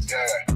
Yeah.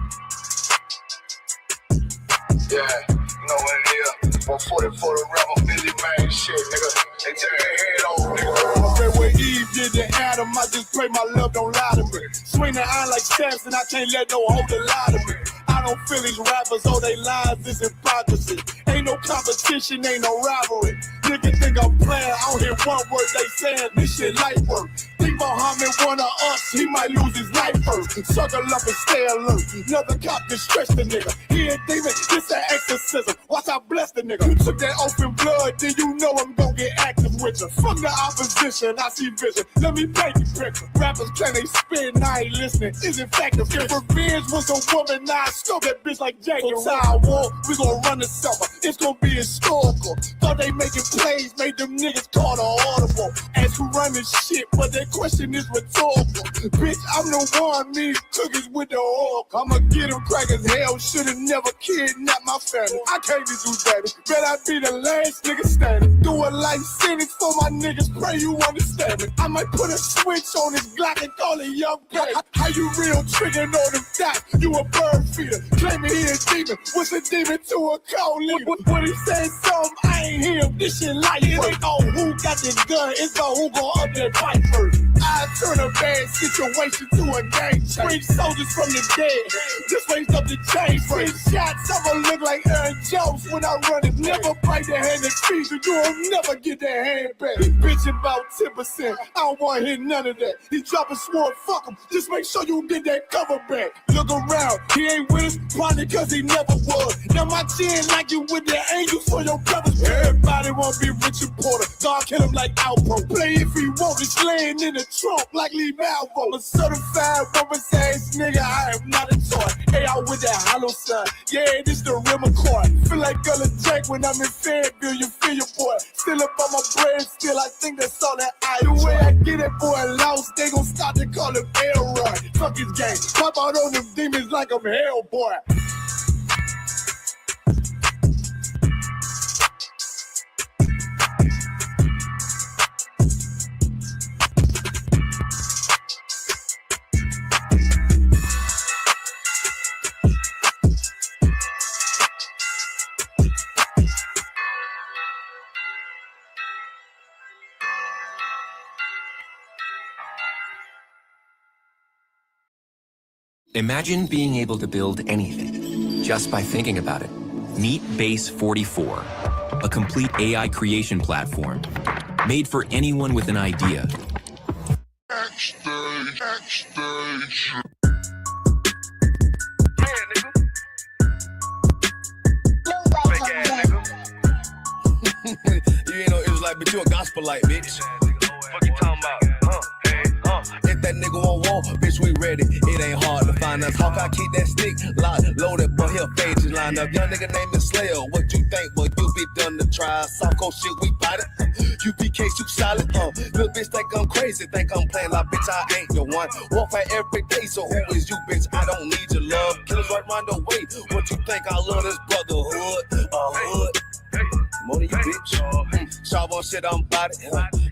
Yeah, you know what it is. 140 for the rebel, Billy man, shit, nigga. They tear your head over, nigga. I bet where Eve did to Adam, I just pray my love don't lie to me. Swing the iron like Samson, I can't let no holder lie to me. I don't feel these rappers, all they lies is hypocrisy. Ain't no competition, ain't no rivalry. Nigga think I'm playing, I don't hear one word they saying, this shit light work. Think Muhammad one of us, he might lose his life first. Circle up and stay alert. Another cop can stretch the nigga. He ain't demon, this an exorcism. Watch I bless the nigga. You took that open blood, then you know I'm gon' get active with you. Fuck the opposition, I see vision. Let me paint the picture. Rappers claim they spit and I ain't listening. Is in fact if revenge was a woman, now I scope that bitch like Jackie. From Sidewalk, we gon' run the summer. It's gon' be historical. Thought they making plays, made them niggas call the audible. As we run this shit, but that question is rhetorical. Bitch, I'm the one, me cookies with the oil. I'ma get them crackers, hell, should've never kidnapped my family. I can't be too baby, bet I be the last nigga standing. Do a life sentence for my niggas, pray you understand me. I might put a switch on this Glock and call it young baby. How you real triggering on them dots? You a bird feeder, claiming he a demon. What's a demon to a cold leader? When he said something, I ain't hear him. This shit light. It ain't on who got the gun, it's on who gon' up that fight first. I turn a bad situation to a game change. Bring soldiers from the dead, just raised up the chain. Bring shots, I'ma look like Aaron Jones when I run it. Never bite the hand that feeds you, you'll never get that hand back. He bitch about 10%, I don't wanna hear none of that. He dropping sword, fuck him, just make sure you get that cover back. Look around, he ain't with us, probably cause he never was. Now my chin like you with the angels for your brothers. Everybody wanna be Richard Porter, God kill him like Alpo. Play if he want, it's laying in the trunk like Lee Malvo. I'm a certified rubber's ass nigga, I am not a toy. Hey, I with that hollow sign, yeah, this the rim accord. Feel like Gullah Jack when I'm in Fayetteville, you feel your boy. Still up on my bread, still I think that's all that I do. The way I get it, boy, lost, they gon' start to call him Elroy. Fuck his game, pop out on them demons like I'm Hellboy. Imagine being able to build anything just by thinking about it. Meet Base 44, a complete AI creation platform made for anyone with an idea. You ain't no Israelite, but you a gospelite, bitch. Fuck you talking about? If that nigga won't walk, bitch, we ready. It ain't hard to find us. How can I keep that stick locked, loaded, but he'll fade you line up. Young nigga named is Slayer. What you think? Well, you be done to try. Soft cold shit, we bought it. UPK, you solid. Little bitch think I'm crazy, think I'm playing like bitch, I ain't the one. Walk fight every day, so who is you, bitch? I don't need your love. Killers right round the way. What you think? I love this brotherhood. Hood. More than you, bitch. Sharp on shit, I'm body.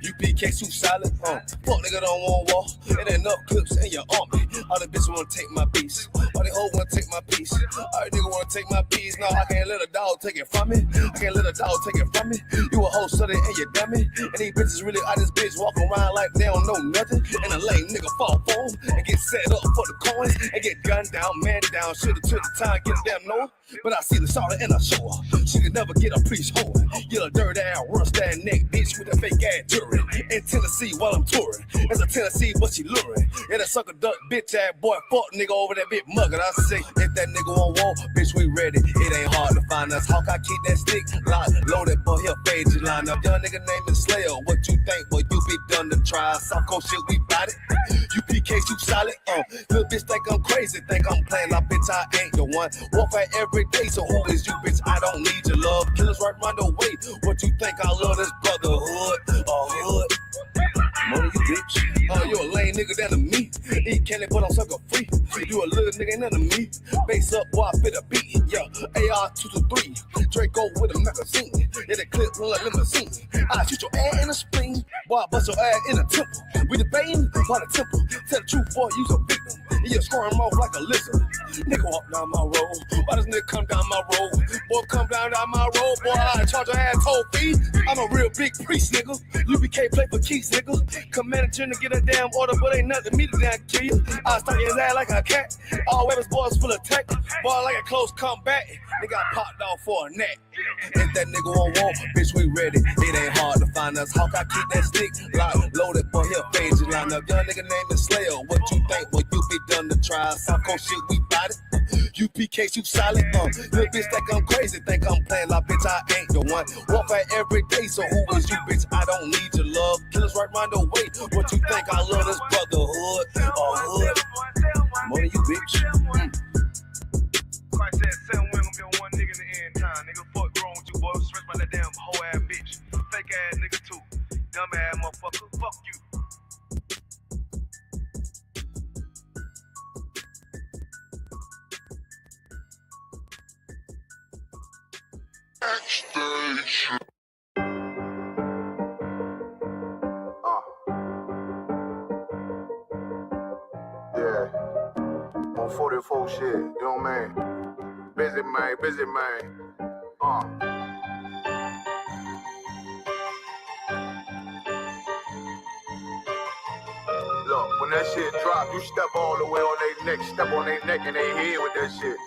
UPK, you solid. Fuck nigga don't want war. It ain't enough clips in your army. All the bitches wanna take my piece. All the hoes wanna take my piece. All the nigga wanna take my piece. No, I can't let a dog take it from me. I can't let a dog take it from me. You a hoe, study and you dummy. And these bitches really out this bitch walking around like they don't know nothing. And a lame nigga fall for them and get set up for the coins and get gunned down, man down. Shoulda took the time, get a damn no. But I see the solid and I show her. She could never get a police hoe. Get a dirt ass, rust that neck bitch with a fake ass jury. In Tennessee while I'm touring. It's a Tennessee, but she luring. And a sucker duck bitch ass boy, fuck nigga over that bit muggin'. I say, if that nigga won't walk, bitch, we ready. It ain't hard to find us. How can I keep that stick locked, loaded, but he'll fade you line up. Young nigga named is Slayer. What you think? Well, you be done to try. Soft cold shit, we bout it. UPK, you solid. Little bitch think I'm crazy, think I'm playing like bitch, I ain't the one. Walk fight every day, so who is you, bitch? I don't need your love. Killers right round the way. What you think? I love this brotherhood. Hood. More than you, bitch. You a lame nigga down to me. Eat candy, but I'm sucker free. You a little nigga, ain't nothing to me. Base up while I fit a beat. Yeah, AR 223. Draco with a magazine. Yeah, the clip look like limousine. I shoot your ass in the spleen. Boy, I bust your ass in the temple. We debating by the temple. Tell the truth, boy, you's a victim. And you squirm off like a lizard. Nigga walk down my road. Why does nigga come down my road? Boy, come down my road. Boy, I charge your ass toll fee. I'm a real big priest, nigga. UPK play for keys, nigga. Command to get a damn order, but ain't nothing me to damn kill you. I stuck his ass like a cat. All weapons, boys full of tech. Boy, like a close combat. They got popped off for a neck. If that nigga won't walk, bitch, we ready. It ain't hard to find us. Hawk, I keep that stick locked, loaded, boy, here phase you line up. Young nigga named is Slayer. What you think? Well, you be done to try. South Coast shit, we bout it. UPK, you solid. Little bitch think I'm crazy, think I'm playing like bitch, I ain't the one. Warfare every day, so who is you, bitch? I don't need your love. Killers right round the way. What you think? I love this brotherhood or hood? More than you, bitch. Christ said 7 women gonna be one nigga in the end time. Nigga, fuck wrong with you, boy. Stress by that damn hoe ass bitch. Fake ass nigga too. Dumb ass motherfucker. Fuck you. Yeah. On 44 shit, you know what I mean? Busy man. Look, when that shit drop, you step all the way on their neck, step on their neck and their head with that shit.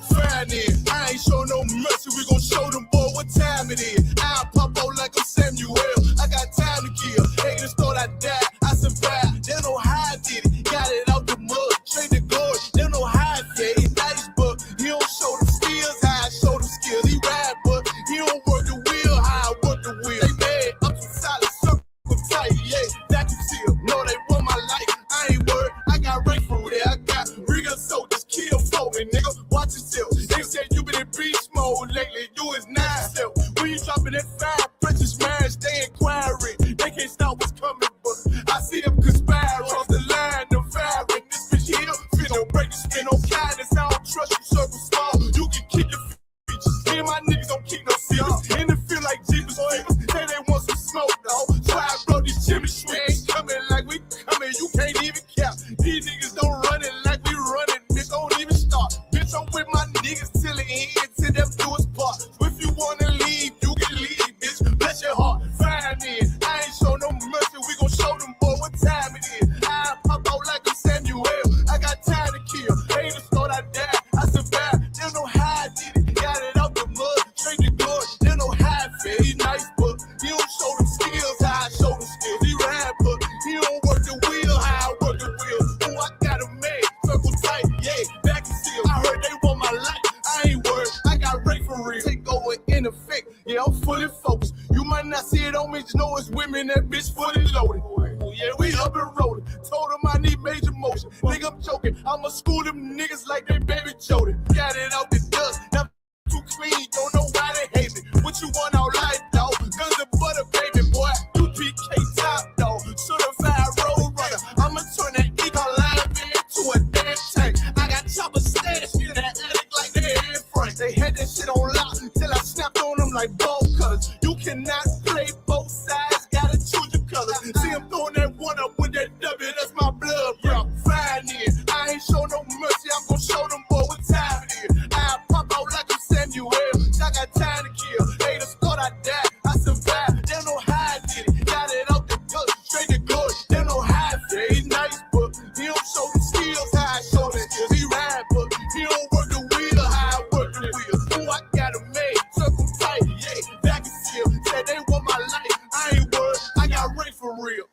Friday, I ain't show no mercy, we gon' show them boy what time it is. I'll pop out like I'm Samuel, I got time to kill. Haters thought I died, I survived. They don't know how I did it, got it out the mud, straight to glory. They don't know how I did it, nice, but he don't show them skills, how I show them skills. He ride, but he don't work the wheel, how I work the wheel. They mad, up to solid, circle tight, yeah, vacuum seal. No, they want my life, I ain't worried, I got rank for it, I got real soldiers, kill for me, nigga, watch yourself. They said you been in beast mode lately, you is not self. When you dropping that fire, precious marriage, they inquiring. They can't stop what's coming, but I see them conspire off the line, them firing. This bitch here, fit no break, spin no kindness, I don't trust you, circle small. You can kick your features. Me and my niggas don't keep no secrets. And it feel like Jeepers Creepers, say they want some smoke, dog. So I brought these Jimmy Sweets, coming like we coming, you can't even cap. These niggas don't run it like we running, bitch, don't even start. Bitch, I'm with my niggas till the end, till them do us part. If you wanna leave, you can leave, bitch, bless your heart, find it. I ain't show no mercy, we gon' show them, boy, what time it is. I pop out like I'm Samuel, I got time to kill. Haters thought I died, I survived. They don't know how I did it, got it out the mud, straight to glory. They don't know how I feel, he nice, but he don't show them skills, how I show them skills. He ride, but he don't work the wheel, how I work the wheel. Ooh, I got him made, circle tight, yeah, back and seal. I heard they want my life, I ain't worried, I got Ray for real. Take over in effect, yeah, I'm fully focused. You might not see it on me, just know it's women, that bitch fully loaded. Ooh, yeah, we up and rolling. Told them I need major motion. Nigga, I'm joking, I'ma school them niggas like they baby Jody. Got it out the dust, now too clean, don't know why they hate me. What you want out life, dog? Guns and butter, baby boy. UPK top, dog. Certified road runner. I'ma turn that eco line into a damn tank. I got chopper stash in that attic like they in front. They had that shit on lock till I snapped on them like ball cutters. You cannot play both sides, gotta choose your colors. See him throwing that one up with that W, that's my blood, bro. Fine in. I ain't show no mercy, I'm gonna show them boy what time it is. I pop out like I'm Samuel, I got time to kill. Haters thought I died, I survived. They don't know how I did it, got it out the gut, straight to glory. They don't know how I feel, he nice, but he don't show the skills, how I show the skills. He ride, but he don't work the wheel, how I work the wheel. Ooh, I got him made, circle tight, yeah, back and seal. Said they want my life, I ain't worried, I got Ray for real.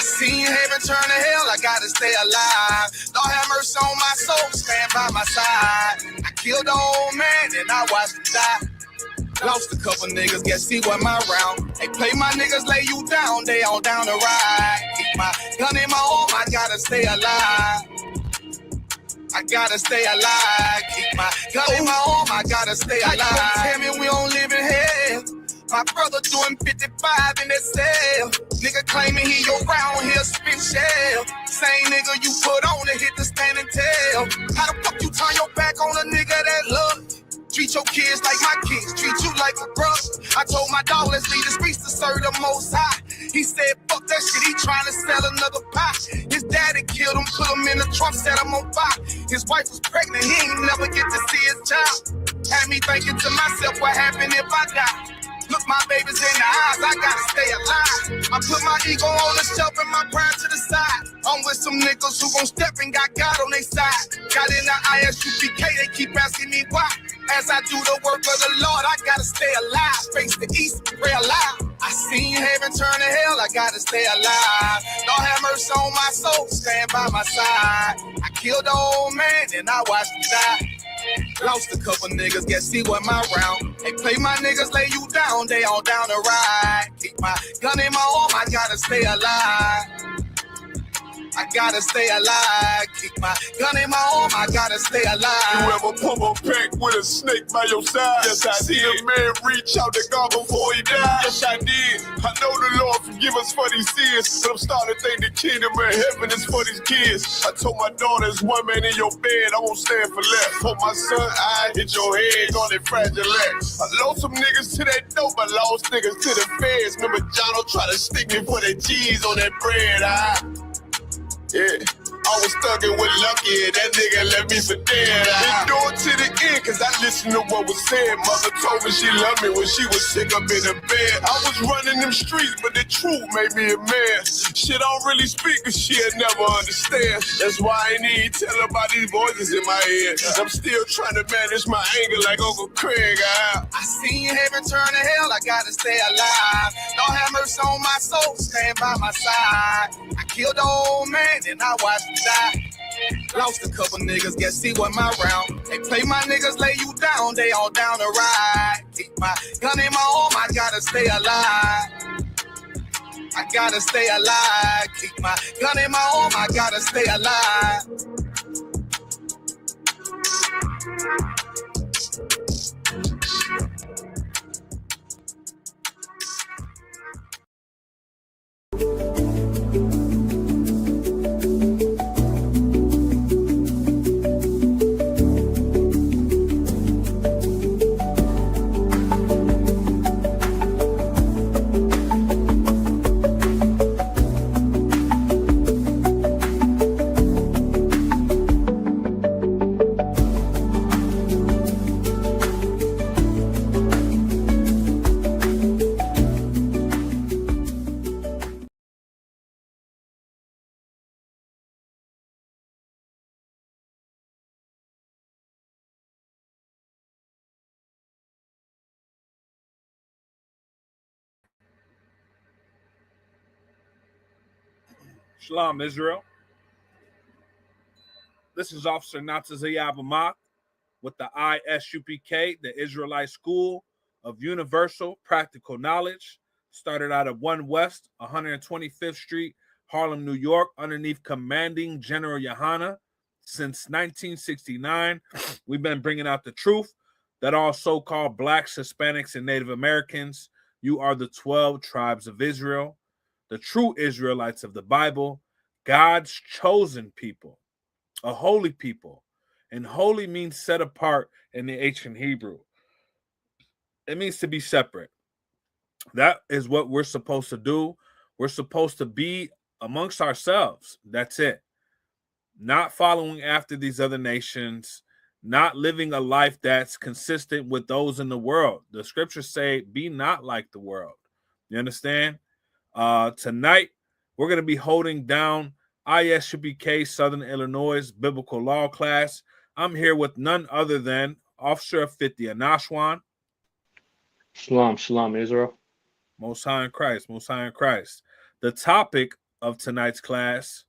Seen heaven turn to hell, I gotta stay alive. Lord have mercy on my soul, stand by my side. I killed the old man and I watched him die. Lost a couple niggas, guess he wasn't my round. Hey, play my niggas, lay you down, they all down the ride. Keep my gun in my arm, I gotta stay alive. I gotta stay alive. Keep my gun in my arm, I gotta stay alive. Tell me we don't live in hell. My brother doing 55 in that cell. Nigga claiming he your round here spit shell. Same nigga you put on to hit the stand and tell. How the fuck you turn your back on a nigga that love? Treat your kids like my kids, treat you like a brother. I told my dog, let's leave the streets to serve the most high. He said, fuck that shit, he trying to sell another pie. His daddy killed him, put him in the trunk, set him on fire. His wife was pregnant, he ain't never get to see his child. Had me thinking to myself, what happened if I die? Look my babies in the eyes, I gotta stay alive. I put my ego on the shelf and my pride to the side. I'm with some niggas who gon' step and got God on their side. Got in the ISUPK, they keep asking me why. As I do the work of the Lord, I gotta stay alive. Face the east, pray alive. I seen heaven turn to hell, I gotta stay alive. Lord have mercy on my soul, stand by my side. I killed the old man and I watched him die. Lost a couple niggas, guess he wasn't my round. Hey, play my niggas, lay you down, they all down the ride. Keep my gun in my arm, I gotta stay alive. I gotta stay alive. Keep my gun in my arm, I gotta stay alive. You ever pump a pack with a snake by your side? Yes, I See did. a man reach out to God before he died? Yes, I did. I know the Lord forgive us for these sins, but I'm starting to think the kingdom of heaven is for these kids. I told my daughter, there's one man in your bed, I won't stand for less. Hope my son, I hit your head on that fragile legs. I lost some niggas to that dope, I lost niggas to the feds. Remember Jono try to stick me for that cheese on that bread, yeah, I was thugging with Lucky and that nigga left me for dead. Endured to the end, cause I listened to what was said. Mother told me she loved me when she was sick up in the bed. I was running them streets, but the truth made me a man. Shit, I don't really speak, cause she'll never understand. That's why I ain't even tell her about these voices in my head. I'm still trying to manage my anger like Uncle Craig. I seen heaven turn to hell, I gotta stay alive. Lord have mercy on my soul, stand by my side. I killed the old man and I watched him die. Lost a couple niggas, guess he wasn't my round. Hey, play my niggas, lay you down, they all down the ride. Keep my gun in my arm, I gotta stay alive. I gotta stay alive. Keep my gun in my arm, I gotta stay alive. Shalom, Israel. This is Officer Natazayab Ahmad with the ISUPK, the Israelite School of Universal Practical Knowledge. Started out at 1 West, 125th Street, Harlem, New York, underneath Commanding General Yohana. Since 1969, we've been bringing out the truth that all so-called Blacks, Hispanics, and Native Americans, you are the 12 tribes of Israel, the true Israelites of the Bible, God's chosen people, a holy people. And holy means set apart in the ancient Hebrew. It means to be separate. That is what we're supposed to do. We're supposed to be amongst ourselves. That's it. Not following after these other nations, not living a life that's consistent with those in the world. The scriptures say, be not like the world. You understand? Tonight, we're going to be holding down ISUPK Southern Illinois Biblical Law class. I'm here with none other than Officer of 50, Anashwan. Shalom, shalom, Israel. Most High in Christ, Most High in Christ. The topic of tonight's class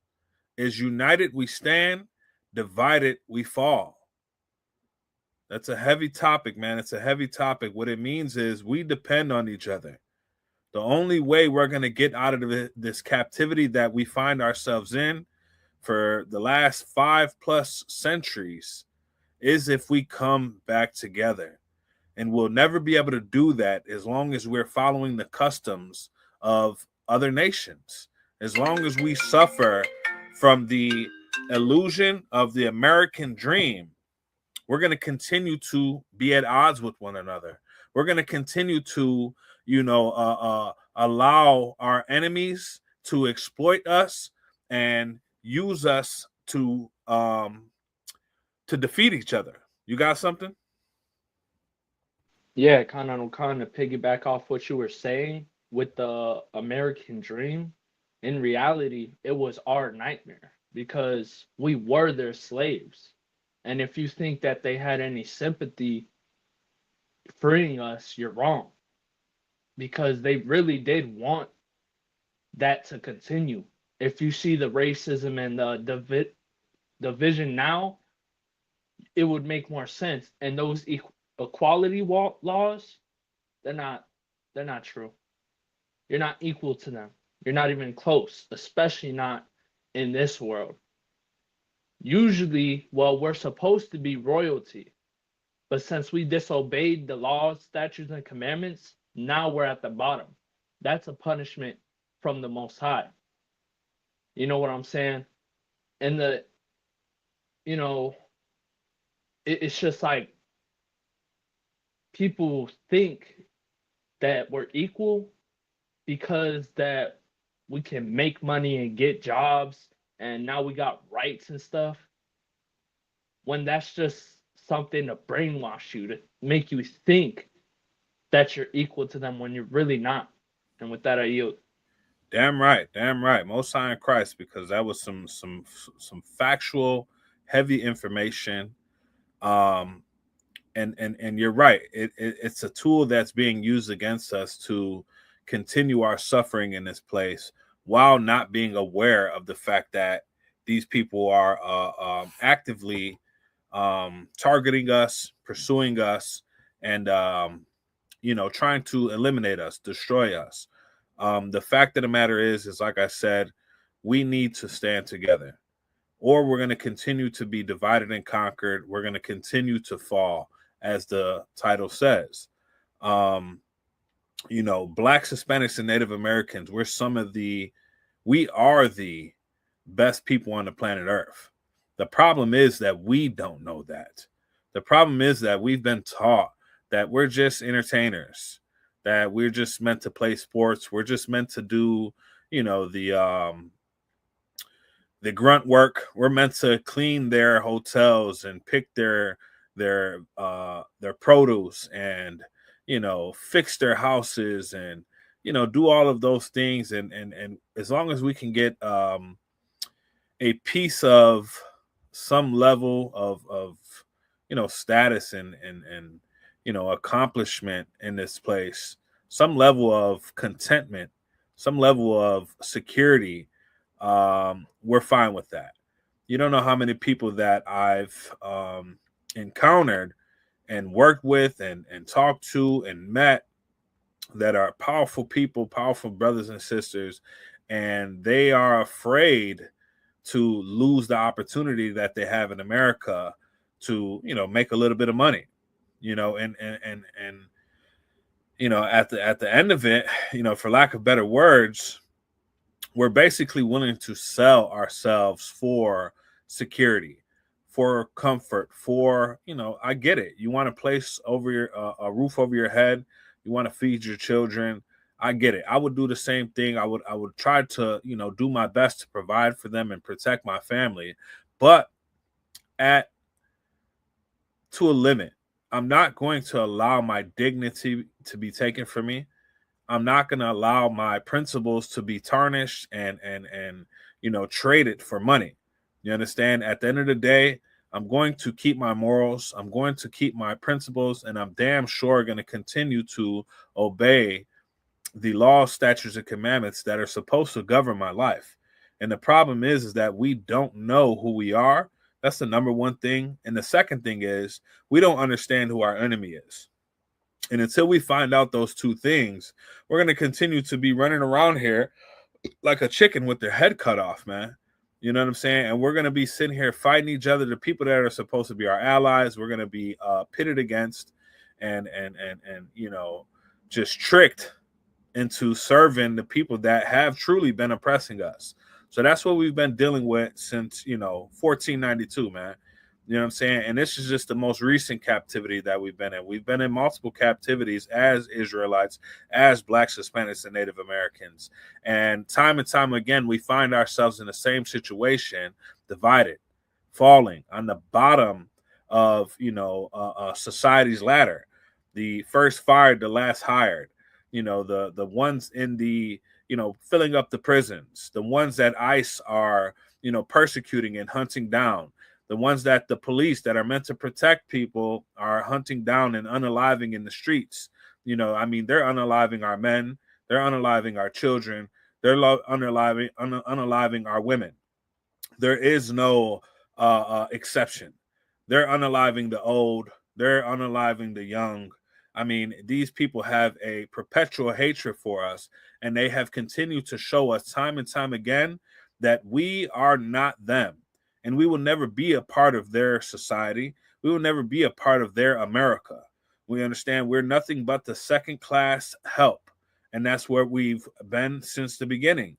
is United we stand, divided we fall. That's a heavy topic, man. It's a heavy topic. What it means is we depend on each other. The only way we're going to get out of this captivity that we find ourselves in for the last 5+ centuries is if we come back together. And we'll never be able to do that as long as we're following the customs of other nations. As long as we suffer from the illusion of the American dream, we're going to continue to be at odds with one another. We're going to continue to, allow our enemies to exploit us and use us to defeat each other. You got something? Yeah, kind of piggyback off what you were saying with the American dream. In reality, it was our nightmare because we were their slaves. And if you think that they had any sympathy freeing us, you're wrong. Because they really did want that to continue. If you see the racism and the division now, it would make more sense. And those equality laws, they're not true. You're not equal to them. You're not even close, especially not in this world. Usually, well, we're supposed to be royalty, but since we disobeyed the laws, statutes, and commandments, now we're at the bottom. That's a punishment from the Most High. You know what I'm saying? And it's just like people think that we're equal because that we can make money and get jobs and now we got rights and stuff, when that's just something to brainwash you, to make you think that you're equal to them when you're really not. And with that, I yield. Damn right, Most High in Christ, because that was some factual, heavy information. And you're right. It's a tool that's being used against us to continue our suffering in this place while not being aware of the fact that these people are actively targeting us, pursuing us, and trying to eliminate us, destroy us. The fact of the matter is like I said, we need to stand together, or we're going to continue to be divided and conquered. We're going to continue to fall, as the title says. Blacks, Hispanics, and Native Americans, we are the best people on the planet Earth. The problem is that we don't know that. The problem is that we've been taught that we're just entertainers, that we're just meant to play sports. We're just meant to do, the grunt work. We're meant to clean their hotels and pick their produce and, fix their houses and, do all of those things. And as long as we can get a piece of some level of status and accomplishment in this place, some level of contentment, some level of security, we're fine with that. You don't know how many people that I've encountered and worked with and talked to and met that are powerful people, powerful brothers and sisters, and they are afraid to lose the opportunity that they have in America to, make a little bit of money, and at the end of it, for lack of better words, we're basically willing to sell ourselves for security, for comfort, for, I get it. You want a place over a roof over your head. You want to feed your children. I get it. I would do the same thing. I would try to, do my best to provide for them and protect my family, but to a limit. I'm not going to allow my dignity to be taken from me. I'm not going to allow my principles to be tarnished and traded for money. You understand? At the end of the day, I'm going to keep my morals. I'm going to keep my principles, and I'm damn sure going to continue to obey the laws, statutes, and commandments that are supposed to govern my life. And the problem is that we don't know who we are. That's the number one thing. And the second thing is we don't understand who our enemy is. And until we find out those two things, we're going to continue to be running around here like a chicken with their head cut off, man. You know what I'm saying? And we're going to be sitting here fighting each other. The people that are supposed to be our allies, we're going to be pitted against and you know, just tricked into serving the people that have truly been oppressing us. So that's what we've been dealing with since, you know, 1492, man. You know what I'm saying? And this is just the most recent captivity that we've been in. We've been in multiple captivities as Israelites, as Blacks, Hispanics, and Native Americans. And time again, we find ourselves in the same situation, divided, falling on the bottom of, you know, society's ladder. The first fired, the last hired. You know, the ones in the, you know, filling up the prisons, the ones that ICE are, you know, persecuting and hunting down, the ones that the police that are meant to protect people are hunting down and unaliving in the streets. You know, I mean, they're unaliving our men, they're unaliving our children, they're unaliving our women. There is no exception. They're unaliving the old, they're unaliving the young. I mean, these people have a perpetual hatred for us, and they have continued to show us time and time again that we are not them, and we will never be a part of their society. We will never be a part of their America. We understand we're nothing but the second-class help, and that's where we've been since the beginning.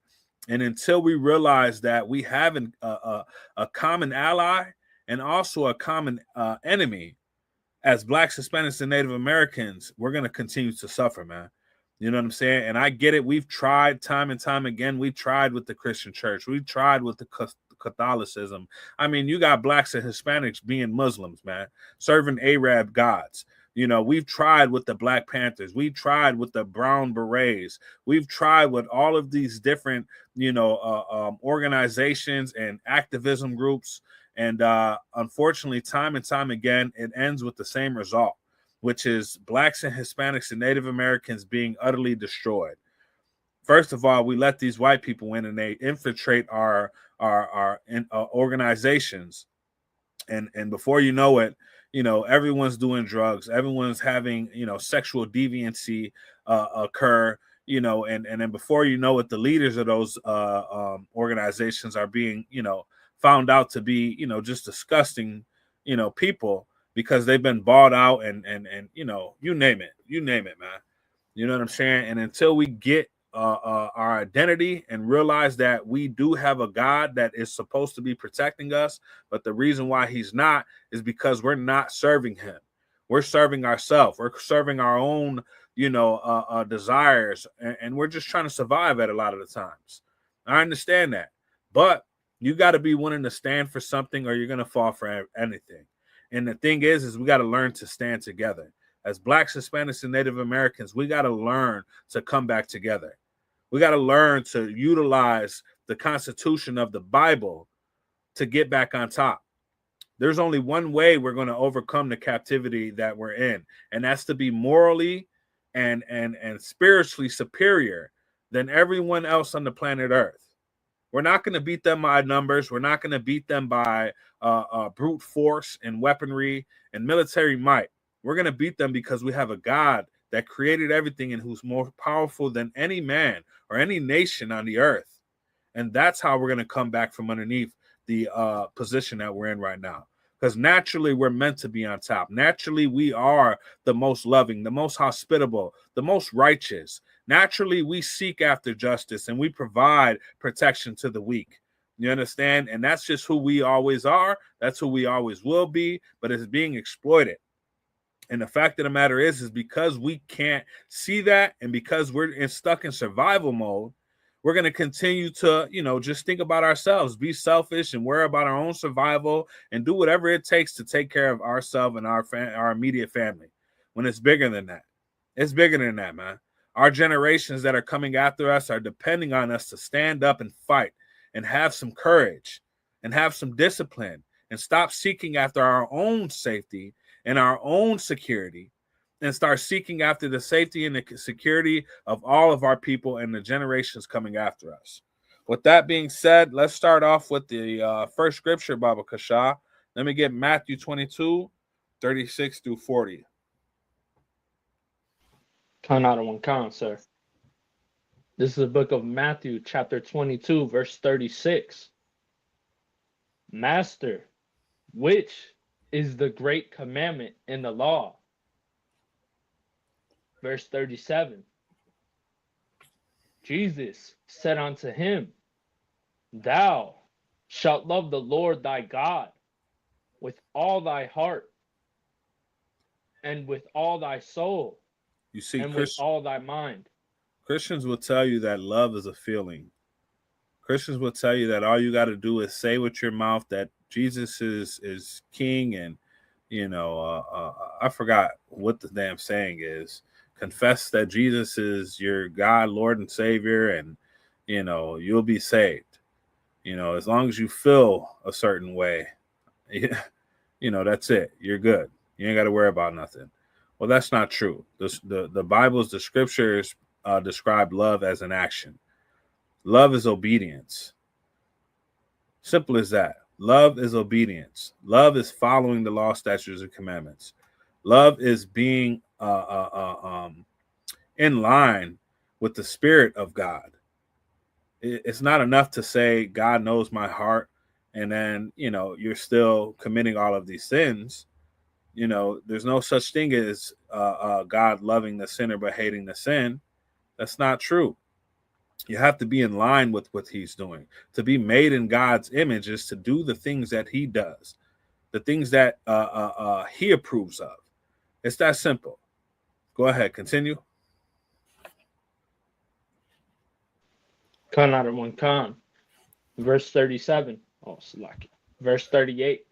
And until we realize that we have a common ally and also a common enemy, as Blacks, Hispanics, and Native Americans, we're going to continue to suffer, man. You know what I'm saying? And I get it. We've tried time and time again. We tried with the Christian church. We tried with the Catholicism. I mean, you got Blacks and Hispanics being Muslims, man, serving Arab gods. You know, we've tried with the Black Panthers. We've tried with the Brown Berets. We've tried with all of these different, you know, organizations and activism groups. And unfortunately, time and time again, it ends with the same result, which is Blacks and Hispanics and Native Americans being utterly destroyed. First of all, we let these white people in and they infiltrate our organizations. And before you know it, you know, everyone's doing drugs. Everyone's having, you know, sexual deviancy occur. You know, and then before you know it, the leaders of those organizations are being, you know, found out to be, you know, just disgusting, you know, people because they've been bought out and you know, you name it, man. You know what I'm saying? And until we get our identity and realize that we do have a God that is supposed to be protecting us, but the reason why he's not is because we're not serving him. We're serving ourselves. We're serving our own, you know, desires, and we're just trying to survive at a lot of the times. I understand that, but you got to be willing to stand for something or you're going to fall for anything. And the thing is we got to learn to stand together. As Blacks, Hispanics, and Native Americans, we got to learn to come back together. We got to learn to utilize the Constitution of the Bible to get back on top. There's only one way we're going to overcome the captivity that we're in, and that's to be morally and spiritually superior than everyone else on the planet Earth. We're not going to beat them by numbers. We're not going to beat them by brute force and weaponry and military might. We're going to beat them because we have a God that created everything and who's more powerful than any man or any nation on the earth. And that's how we're going to come back from underneath the position that we're in right now. Because naturally, we're meant to be on top. Naturally, we are the most loving, the most hospitable, the most righteous. Naturally, we seek after justice and we provide protection to the weak. You understand? And that's just who we always are. That's who we always will be, but it's being exploited. And the fact of the matter is because we can't see that and because we're stuck in survival mode, we're going to continue to, you know, just think about ourselves, be selfish and worry about our own survival and do whatever it takes to take care of ourselves and our immediate family. When it's bigger than that. It's bigger than that, man. Our generations that are coming after us are depending on us to stand up and fight and have some courage and have some discipline and stop seeking after our own safety and our own security and start seeking after the safety and the security of all of our people and the generations coming after us. With that being said, let's start off with the first scripture, Baba Kasha. Let me get Matthew 22, 36 through 40. Count out of one count, sir. This is the book of Matthew, chapter 22, verse 36. Master, which is the great commandment in the law? Verse 37. Jesus said unto him, Thou shalt love the Lord thy God with all thy heart, and with all thy soul, You see, and with all thy mind. Christians will tell you that love is a feeling. Christians will tell you that all you got to do is say with your mouth that Jesus is king, and I forgot what the damn saying is. Confess that Jesus is your God, Lord, and Savior, and you'll be saved. As long as you feel a certain way, that's it. You're good. You ain't got to worry about nothing. Well, that's not true. The Bible's, the scriptures describe love as an action. Love is obedience. Simple as that. Love is obedience. Love is following the law, statutes, and commandments. Love is being in line with the Spirit of God. It's not enough to say God knows my heart, and then you're still committing all of these sins. There's no such thing as God loving the sinner but hating the sin. That's not true. You have to be in line with what he's doing. To be made in God's image is to do the things that he does, the things that he approves of. It's that simple. Go ahead, continue. Count out of one count. Verse 37. Oh, slack. Verse 38.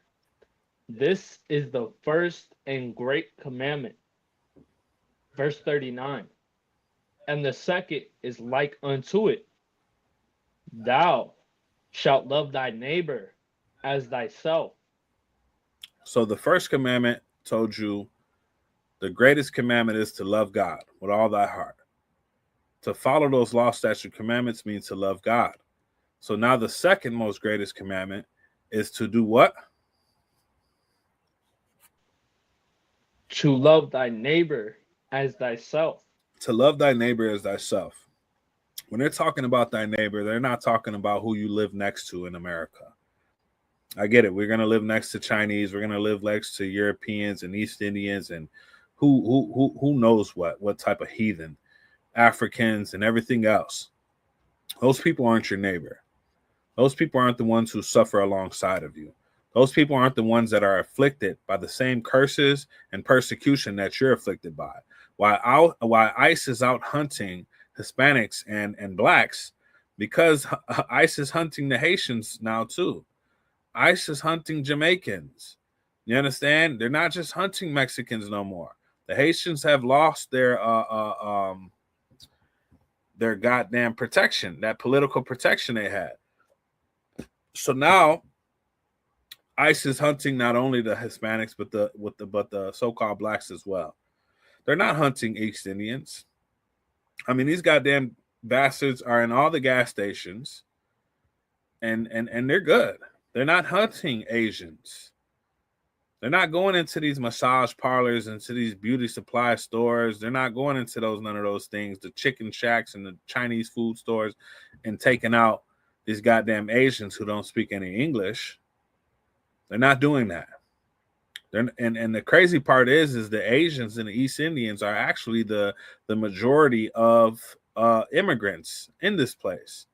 This is the first and great commandment. Verse 39. And the second is like unto it. Thou shalt love thy neighbor as thyself. So the first commandment told you the greatest commandment is to love God with all thy heart. To follow those law, statute, commandments means to love God. So now the second most greatest commandment is to do what? To love thy neighbor as thyself. To love thy neighbor as thyself. When they're talking about thy neighbor, they're not talking about who you live next to in America. I get it. We're going to live next to Chinese. We're going to live next to Europeans and East Indians and who knows what type of heathen, Africans and everything else. Those people aren't your neighbor. Those people aren't the ones who suffer alongside of you. Those people aren't the ones that are afflicted by the same curses and persecution that you're afflicted by. While ICE is out hunting Hispanics and blacks, because ICE is hunting the Haitians now too. ICE is hunting Jamaicans. You understand? They're not just hunting Mexicans no more. The Haitians have lost their goddamn protection, that political protection they had. So now ICE is hunting not only the Hispanics but the so-called blacks as well. They're not hunting East Indians. I mean, these goddamn bastards are in all the gas stations, and they're good. They're not hunting Asians. They're not going into these massage parlors, into these beauty supply stores. They're not going into none of those things, the chicken shacks and the Chinese food stores, and taking out these goddamn Asians who don't speak any English. They're not doing that. And the crazy part is the Asians and the East Indians are actually the majority of immigrants in this place.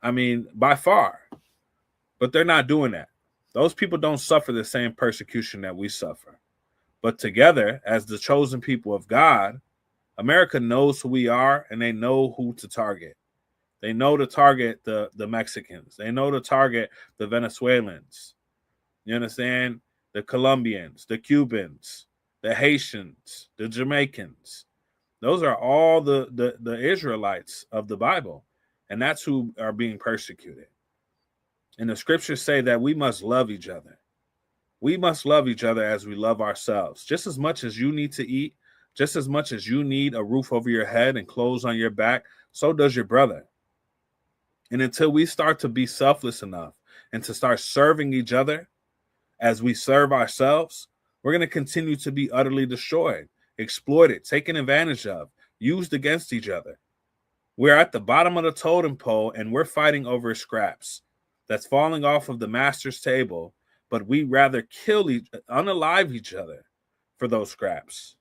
I mean, by far. But they're not doing that. Those people don't suffer the same persecution that we suffer. But together, as the chosen people of God, America knows who we are, and they know who to target. They know to target the Mexicans. They know to target the Venezuelans. You understand? The Colombians, the Cubans, the Haitians, the Jamaicans. Those are all the Israelites of the Bible. And that's who are being persecuted. And the scriptures say that we must love each other. We must love each other as we love ourselves. Just as much as you need to eat, just as much as you need a roof over your head and clothes on your back, so does your brother. And until we start to be selfless enough and to start serving each other as we serve ourselves, we're going to continue to be utterly destroyed, exploited, taken advantage of, used against each other. We're at the bottom of the totem pole and we're fighting over scraps that's falling off of the master's table, but we rather unalive each other for those scraps.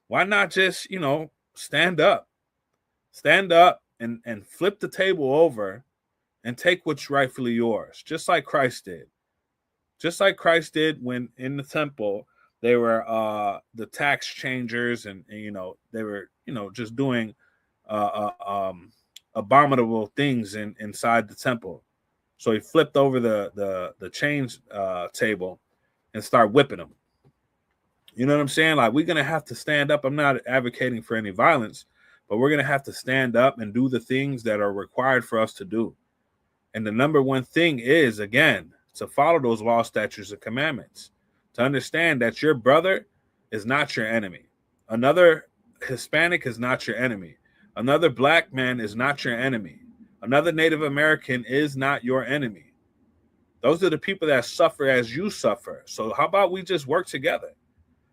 Why not just, stand up and flip the table over and take what's rightfully yours, just like Christ did. Just like Christ did when in the temple, they were the tax changers and they were, just doing abominable things inside the temple. So he flipped over the change table and started whipping them. You know what I'm saying? Like, we're going to have to stand up. I'm not advocating for any violence, but we're going to have to stand up and do the things that are required for us to do. And the number one thing is, again, to follow those laws, statutes, and commandments. To understand that your brother is not your enemy. Another Hispanic is not your enemy. Another black man is not your enemy. Another Native American is not your enemy. Those are the people that suffer as you suffer. So how about we just work together?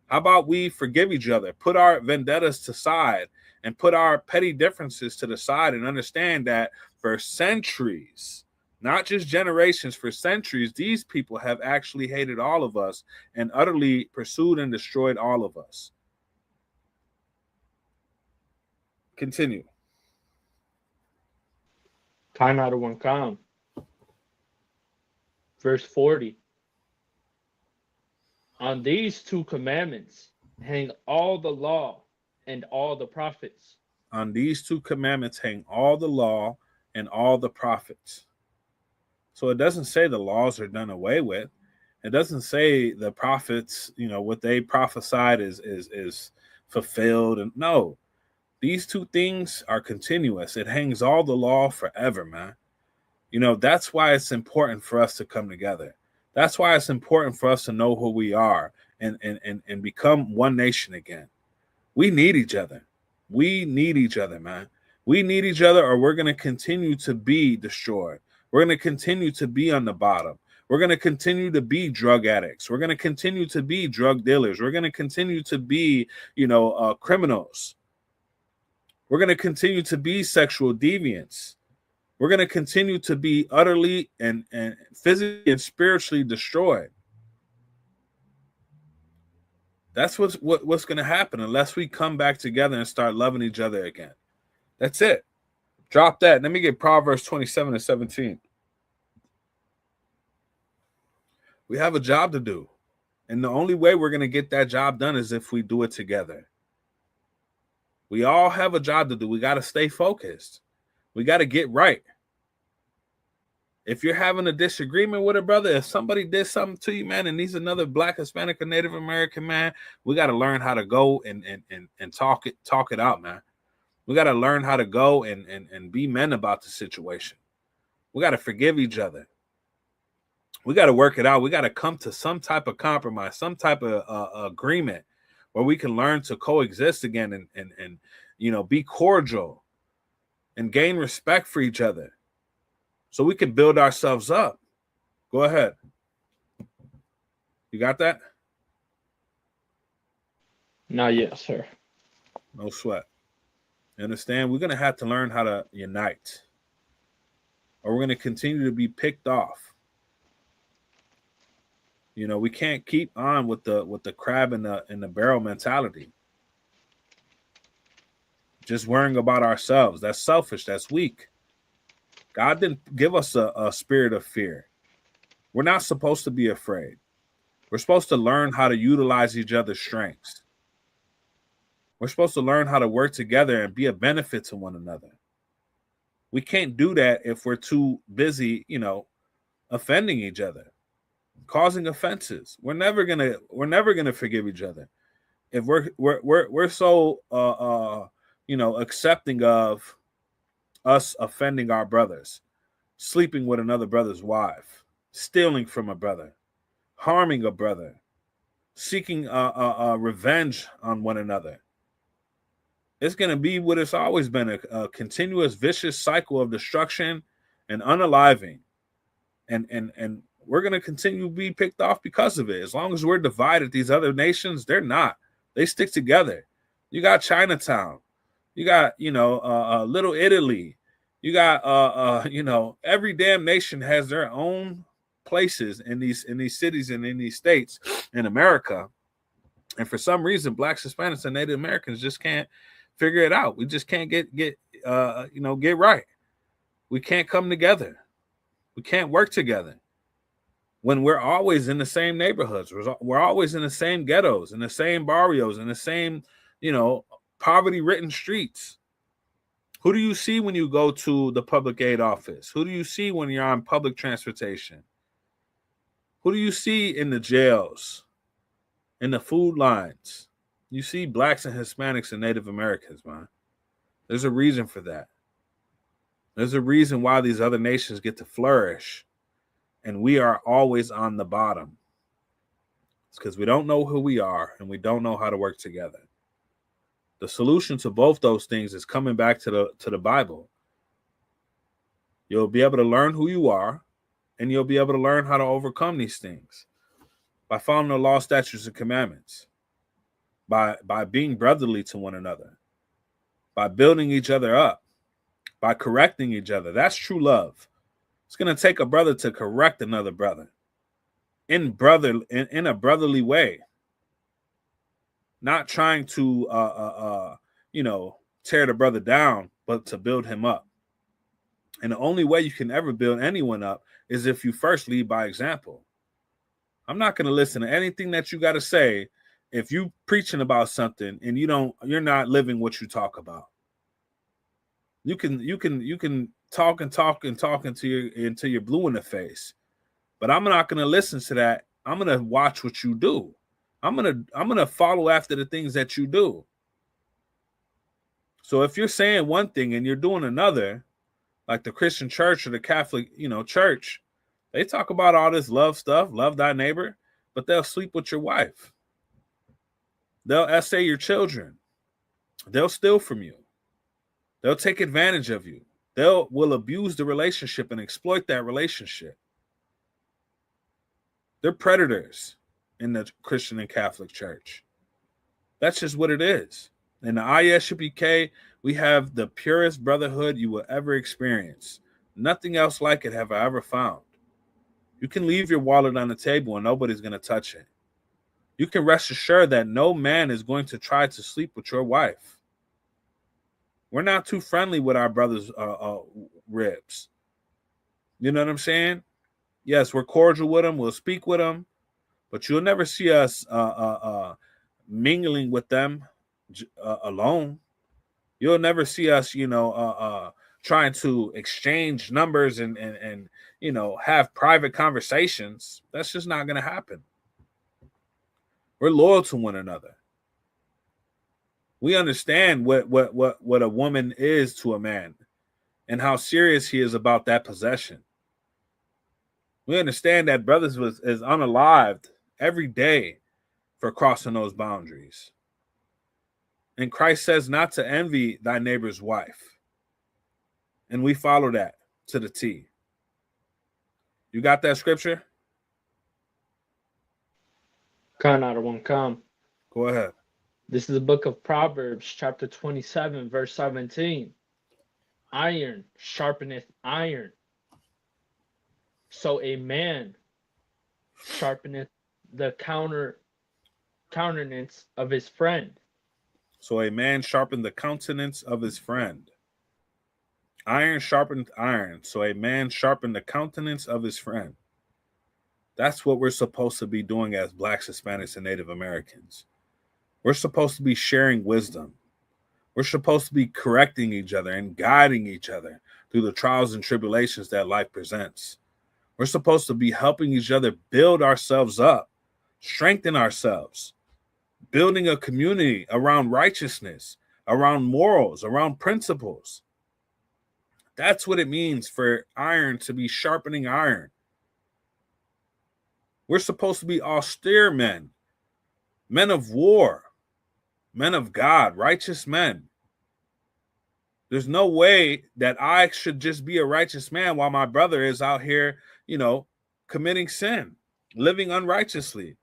How about we forgive each other, put our vendettas to side, and put our petty differences to the side and understand that for centuries, not just generations, for centuries, these people have actually hated all of us and utterly pursued and destroyed all of us. Continue. Kind out of one count. Verse 40. On these two commandments hang all the law and all the prophets. On these two commandments hang all the law and all the prophets. So it doesn't say the laws are done away with. It doesn't say the prophets, what they prophesied is fulfilled. And no, these two things are continuous. It hangs all the law forever, man. That's why it's important for us to come together. That's why it's important for us to know who we are and become one nation again. We need each other. We need each other, man. We need each other, or we're going to continue to be destroyed. We're going to continue to be on the bottom. We're going to continue to be drug addicts. We're going to continue to be drug dealers. We're going to continue to be, criminals. We're going to continue to be sexual deviants. We're going to continue to be utterly and physically and spiritually destroyed. That's what's going to happen unless we come back together and start loving each other again. That's it. Drop that. Let me get Proverbs 27 and 17. We have a job to do. And the only way we're going to get that job done is if we do it together. We all have a job to do. We got to stay focused. We got to get right. If you're having a disagreement with a brother, if somebody did something to you, man, and he's another Black, Hispanic, or Native American, man, we got to learn how to go and talk it out, man. We got to learn how to go and be men about the situation. We got to forgive each other. We got to work it out. We got to come to some type of compromise, some type of agreement where we can learn to coexist again and be cordial and gain respect for each other so we can build ourselves up. Go ahead. You got that? Not yet, sir. No sweat. You understand? We're going to have to learn how to unite, or we're going to continue to be picked off. We can't keep on with the crab in the barrel mentality. Just worrying about ourselves. That's selfish. That's weak. God didn't give us a spirit of fear. We're not supposed to be afraid. We're supposed to learn how to utilize each other's strengths. We're supposed to learn how to work together and be a benefit to one another. We can't do that if we're too busy, offending each other, causing offenses. We're never gonna forgive each other if we're so accepting of us offending our brothers, sleeping with another brother's wife, stealing from a brother, harming a brother, seeking revenge on one another. It's going to be what it's always been, a continuous vicious cycle of destruction and unaliving. And we're going to continue to be picked off because of it. As long as we're divided, these other nations, they're not. They stick together. You got Chinatown. You got, Little Italy. You got, every damn nation has their own places in these cities and in these states in America. And for some reason, Blacks, Hispanics, and Native Americans just can't figure it out. We just can't get right. We can't come together. We can't work together when we're always in the same neighborhoods. We're always in the same ghettos, in the same barrios, in the same, poverty-ridden streets. Who do you see when you go to the public aid office? Who do you see when you're on public transportation? Who do you see in the jails, in the food lines? You see Blacks and Hispanics and Native Americans, man. There's a reason for that. There's a reason why these other nations get to flourish, and we are always on the bottom. It's because we don't know who we are, and we don't know how to work together. The solution to both those things is coming back to the Bible. You'll be able to learn who you are, and you'll be able to learn how to overcome these things by following the law, statutes, and commandments, by being brotherly to one another, by building each other up, by correcting each other. That's true love. It's going to take a brother to correct another brother in a brotherly way. Not trying to, tear the brother down, but to build him up. And the only way you can ever build anyone up is if you first lead by example. I'm not going to listen to anything that you got to say if you preaching about something and you're not living what you talk about. You can talk until you're blue in the face, but I'm not going to listen to that. I'm going to watch what you do. I'm gonna follow after the things that you do. So if you're saying one thing and you're doing another, like the Christian church or the Catholic, church, they talk about all this love stuff, love thy neighbor, but they'll sleep with your wife. They'll essay your children. They'll steal from you. They'll take advantage of you. Will abuse the relationship and exploit that relationship. They're predators in the Christian and Catholic church. That's just what it is. In the ISUPK, we have the purest brotherhood you will ever experience. Nothing else like it have I ever found. You can leave your wallet on the table and nobody's going to touch it. You can rest assured that no man is going to try to sleep with your wife. We're not too friendly with our brothers' ribs. You know what I'm saying? Yes, we're cordial with them. We'll speak with them. But you'll never see us mingling with them alone. You'll never see us, trying to exchange numbers and have private conversations. That's just not going to happen. We're loyal to one another. We understand what a woman is to a man and how serious he is about that possession. We understand that brothers is unalived every day for crossing those boundaries. And Christ says not to envy thy neighbor's wife. And we follow that to the T. You got that scripture? Khan out of one come. Go ahead. This is the book of Proverbs, chapter 27, verse 17. Iron sharpeneth iron. So a man sharpeneth the countenance of his friend. So a man sharpened the countenance of his friend. Iron sharpened iron. So a man sharpened the countenance of his friend. That's what we're supposed to be doing as Blacks, Hispanics, and Native Americans. We're supposed to be sharing wisdom. We're supposed to be correcting each other and guiding each other through the trials and tribulations that life presents. We're supposed to be helping each other build ourselves up, strengthen ourselves, building a community around righteousness, around morals, around principles. That's what it means for iron to be sharpening iron. We're supposed to be austere men, men of war, men of God, righteous men. There's no way that I should just be a righteous man while my brother is out here, committing sin, living unrighteously?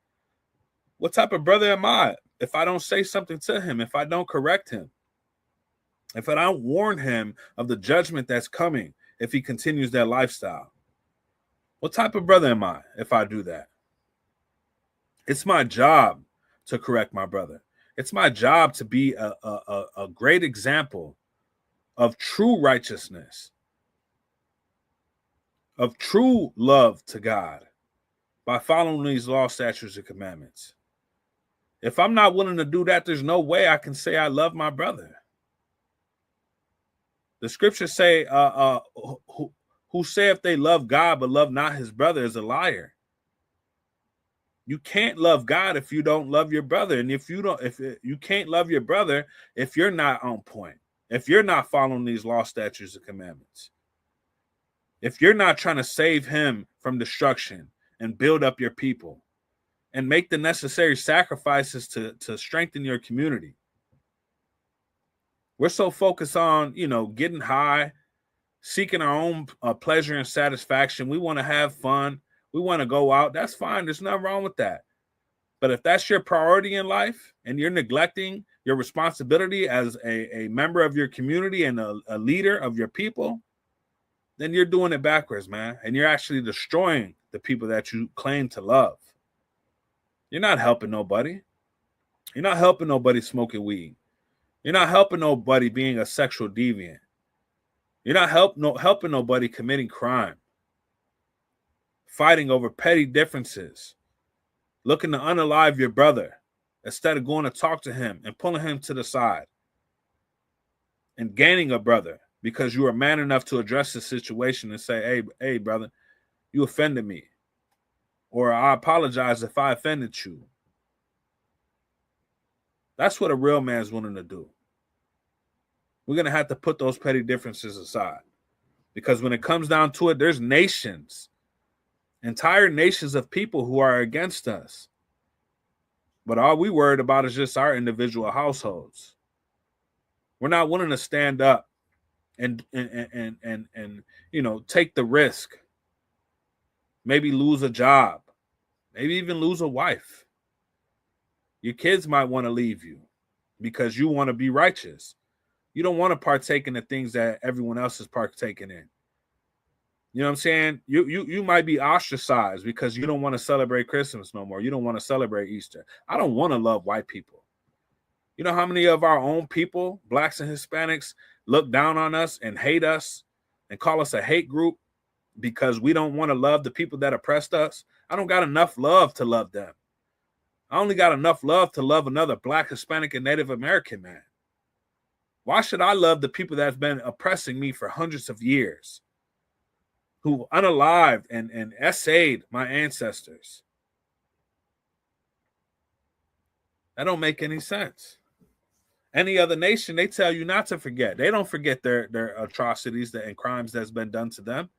What type of brother am I if I don't say something to him, if I don't correct him, if I don't warn him of the judgment that's coming if he continues that lifestyle? What type of brother am I if I do that? It's my job to correct my brother. It's my job to be a great example of true righteousness, of true love to God by following these law, statutes, and commandments. If I'm not willing to do that, there's no way I can say I love my brother. The scriptures say, who say if they love God but love not his brother is a liar. You can't love God if you don't love your brother. And if you can't love your brother if you're not on point, if you're not following these law, statutes, and commandments, if you're not trying to save him from destruction and build up your people and make the necessary sacrifices to strengthen your community. We're so focused on, getting high, seeking our own pleasure and satisfaction. We want to have fun. We want to go out. That's fine. There's nothing wrong with that. But if that's your priority in life and you're neglecting your responsibility as a member of your community and a leader of your people, then you're doing it backwards, man. And you're actually destroying the people that you claim to love. You're not helping nobody. You're not helping nobody smoking weed. You're not helping nobody being a sexual deviant. You're not helping nobody committing crime, fighting over petty differences, looking to unalive your brother instead of going to talk to him and pulling him to the side and gaining a brother because you are man enough to address the situation and say, hey, brother, you offended me. Or I apologize if I offended you. That's what a real man's willing to do. We're going to have to put those petty differences aside. Because when it comes down to it, there's nations, entire nations of people who are against us. But all we worried about is just our individual households. We're not willing to stand up and take the risk. Maybe lose a job. Maybe even lose a wife. Your kids might want to leave you because you want to be righteous. You don't want to partake in the things that everyone else is partaking in. You know what I'm saying? You might be ostracized because you don't want to celebrate Christmas no more. You don't want to celebrate Easter. I don't want to love white people. You know how many of our own people, blacks and Hispanics, look down on us and hate us and call us a hate group because we don't want to love the people that oppressed us? I don't got enough love to love them. I only got enough love to love another black, Hispanic, and Native American man. Why should I love the people that's been oppressing me for hundreds of years, who unalived and essayed my ancestors? That don't make any sense. Any other nation, they tell you not to forget. They don't forget their atrocities and crimes that's been done to them.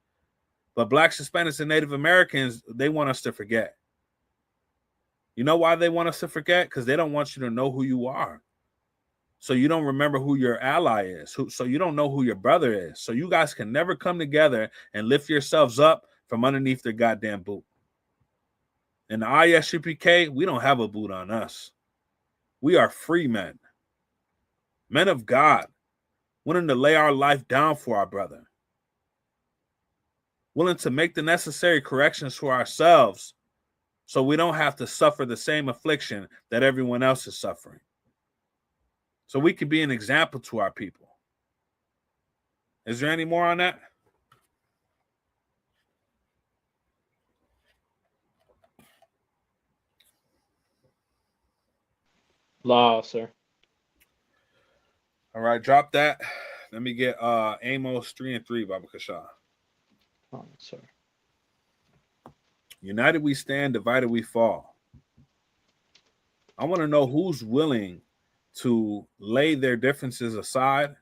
But blacks, Hispanics, and Native Americans, they want us to forget. You know why they want us to forget? Because they don't want you to know who you are. So you don't remember who your ally is. So you don't know who your brother is. So you guys can never come together and lift yourselves up from underneath their goddamn boot. In the ISUPK, we don't have a boot on us. We are free men. Men of God, willing to lay our life down for our brother. Willing to make the necessary corrections for ourselves so we don't have to suffer the same affliction that everyone else is suffering. So we can be an example to our people. Is there any more on that? Law, sir. All right, drop that. Let me get Amos 3:3, Baba Kasha. Oh, sir. United we stand, divided we fall. I want to know who's willing to lay their differences aside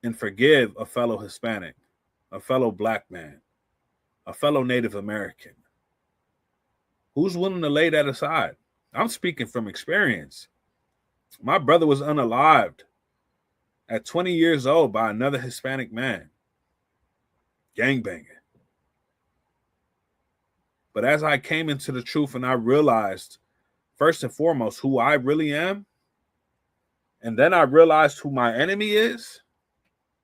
and forgive a fellow Hispanic, a fellow black man, a fellow Native American. Who's willing to lay that aside? I'm speaking from experience. My brother was unalived at 20 years old by another Hispanic man. Gangbanging. But as I came into the truth and I realized, first and foremost, who I really am, and then I realized who my enemy is,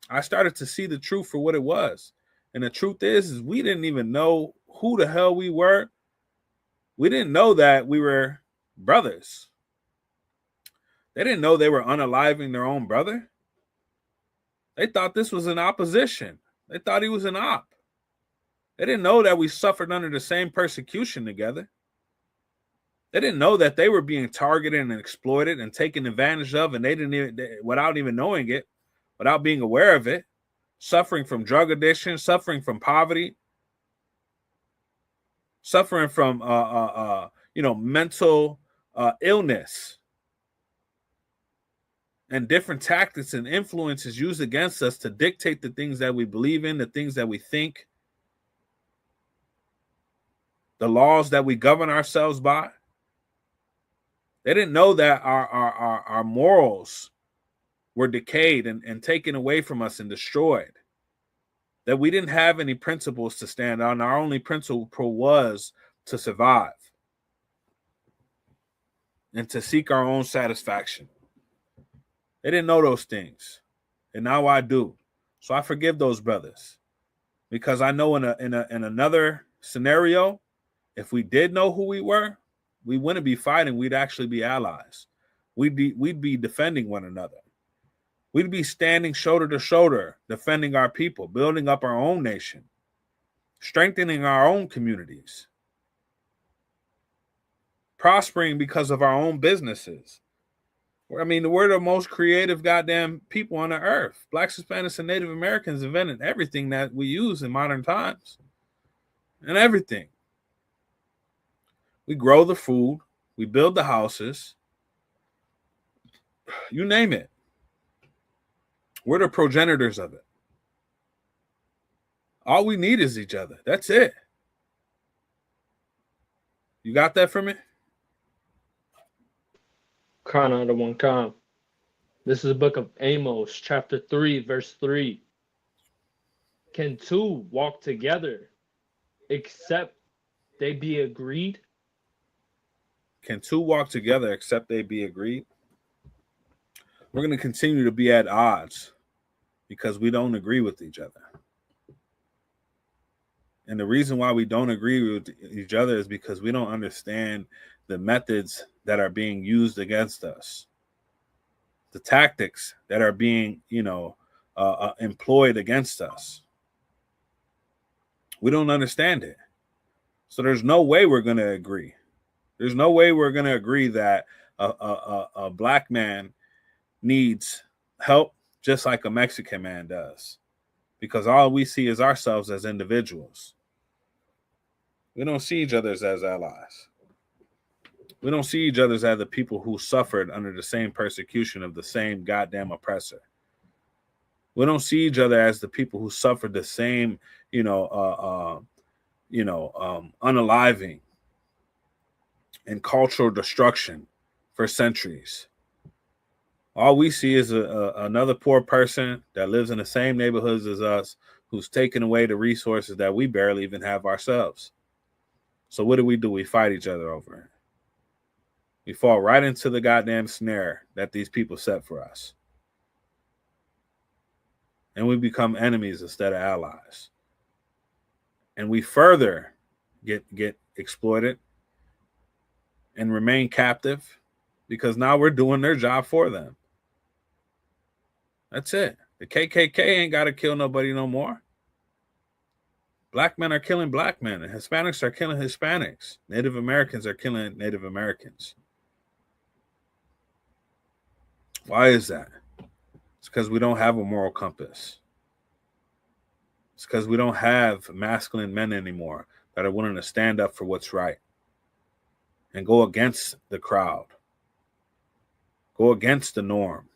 I started to see the truth for what it was. And the truth is we didn't even know who the hell we were. We didn't know that we were brothers. They didn't know they were unaliving their own brother. They thought this was an opposition. They thought he was an op. They didn't know that we suffered under the same persecution together. They didn't know that they were being targeted and exploited and taken advantage of, and they didn't even, without even knowing it, without being aware of it, suffering from drug addiction, suffering from poverty, suffering from mental illness, and different tactics and influences used against us to dictate the things that we believe in, the things that we think, the laws that we govern ourselves by. They didn't know that our morals were decayed and taken away from us and destroyed. That we didn't have any principles to stand on. Our only principle was to survive and to seek our own satisfaction. They didn't know those things, and now I do. So I forgive those brothers, because I know in another scenario, if we did know who we were, we wouldn't be fighting. We'd actually be allies. We'd be defending one another. We'd be standing shoulder to shoulder, defending our people, building up our own nation, strengthening our own communities, prospering because of our own businesses. I mean, we're the most creative goddamn people on the earth. Blacks, Hispanics, and Native Americans invented everything that we use in modern times. And everything. We grow the food. We build the houses. You name it. We're the progenitors of it. All we need is each other. That's it. You got that for me? Khan out of one Khan. This is the book of Amos, chapter 3, verse 3. Can two walk together except they be agreed? Can two walk together except they be agreed? We're going to continue to be at odds because we don't agree with each other. And the reason why we don't agree with each other is because we don't understand the methods that are being used against us, the tactics that are being, employed against us. We don't understand it. So there's no way we're going to agree. There's no way we're going to agree that a black man needs help just like a Mexican man does, because all we see is ourselves as individuals. We don't see each other as allies. We don't see each other as the people who suffered under the same persecution of the same goddamn oppressor. We don't see each other as the people who suffered the same, unaliving and cultural destruction for centuries. All we see is another poor person that lives in the same neighborhoods as us, who's taken away the resources that we barely even have ourselves. So what do? We fight each other over it. We fall right into the goddamn snare that these people set for us. And we become enemies instead of allies. And we further get exploited and remain captive because now we're doing their job for them. That's it. The KKK ain't got to kill nobody no more. Black men are killing black men, and Hispanics are killing Hispanics. Native Americans are killing Native Americans. Why is that? It's because we don't have a moral compass. It's because we don't have masculine men anymore that are willing to stand up for what's right and go against the crowd, go against the norm,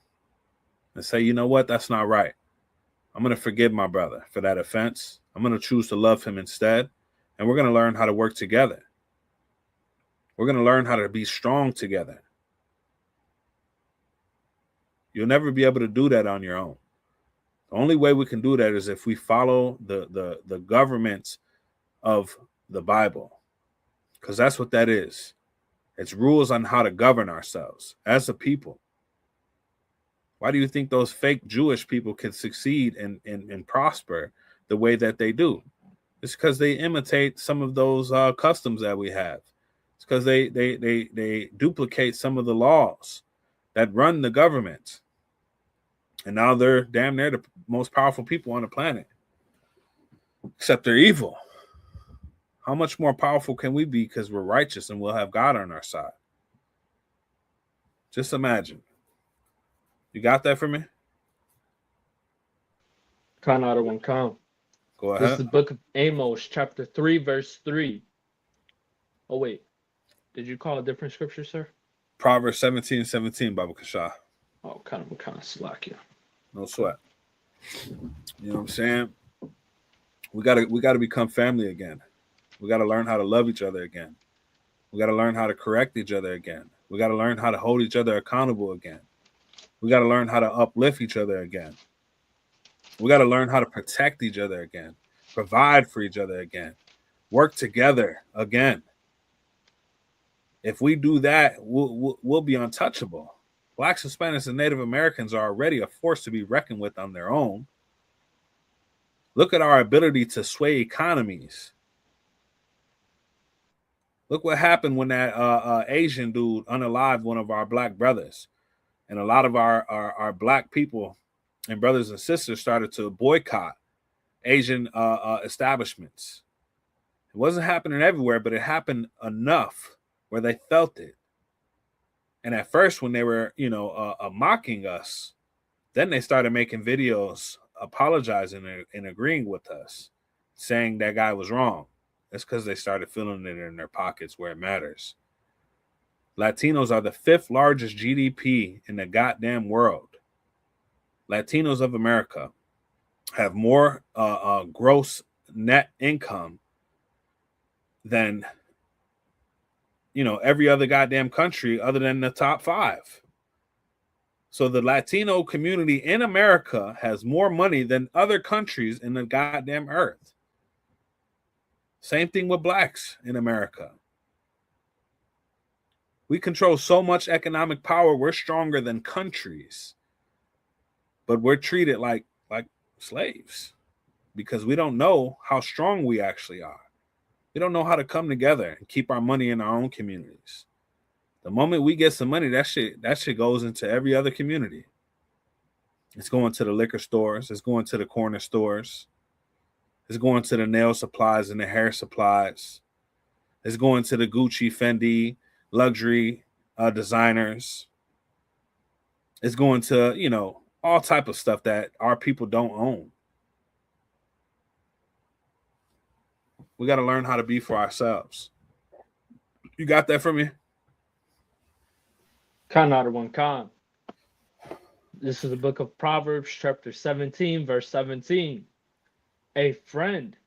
and say, you know what, that's not right. I'm going to forgive my brother for that offense. I'm going to choose to love him instead, and we're going to learn how to work together. We're going to learn how to be strong together. You'll never be able to do that on your own. The only way we can do that is if we follow the governments of the Bible, Because that's what that is. It's rules on how to govern ourselves as a people. Why do you think those fake Jewish people can succeed and prosper the way that they do? It's because they imitate some of those customs that we have. It's because they duplicate some of the laws that run the government. And now they're damn near the most powerful people on the planet. Except they're evil. How much more powerful can we be because we're righteous and we'll have God on our side? Just imagine. You got that for me? Khan out of one Khan. Go ahead. This is the book of Amos, chapter 3, verse 3. Oh, wait. Did you call a different scripture, sir? Proverbs 17:17, Baba Kasha. Oh, kind of slack, yeah. No sweat. You know what I'm saying? We gotta become family again. We gotta learn how to love each other again. We gotta learn how to correct each other again. We gotta learn how to hold each other accountable again. We gotta learn how to uplift each other again. We gotta learn how to protect each other again, provide for each other again, work together again. If we do that, we'll be untouchable. Blacks, Hispanics, and Native Americans are already a force to be reckoned with on their own. Look at our ability to sway economies. Look what happened when that Asian dude unalived one of our black brothers. And a lot of our black people and brothers and sisters started to boycott Asian establishments. It wasn't happening everywhere, but it happened enough where they felt it. And at first, when they were, mocking us, then they started making videos apologizing and agreeing with us, saying that guy was wrong. That's because they started feeling it in their pockets where it matters. Latinos are the 5th largest GDP in the goddamn world. Latinos of America have more gross net income than every other goddamn country other than the top 5. So the Latino community in America has more money than other countries in the goddamn earth. Same thing with blacks in America. We control so much economic power, we're stronger than countries. But we're treated like slaves because we don't know how strong we actually are. We don't know how to come together and keep our money in our own communities. The moment we get some money, that shit goes into every other community. It's going to the liquor stores. It's going to the corner stores. It's going to the nail supplies and the hair supplies. It's going to the Gucci, Fendi, luxury designers. It's going to, all type of stuff that our people don't own. We got to learn how to be for ourselves. You got that from me? Khan out of one Khan. This is the book of Proverbs, chapter 17, verse 17. A friend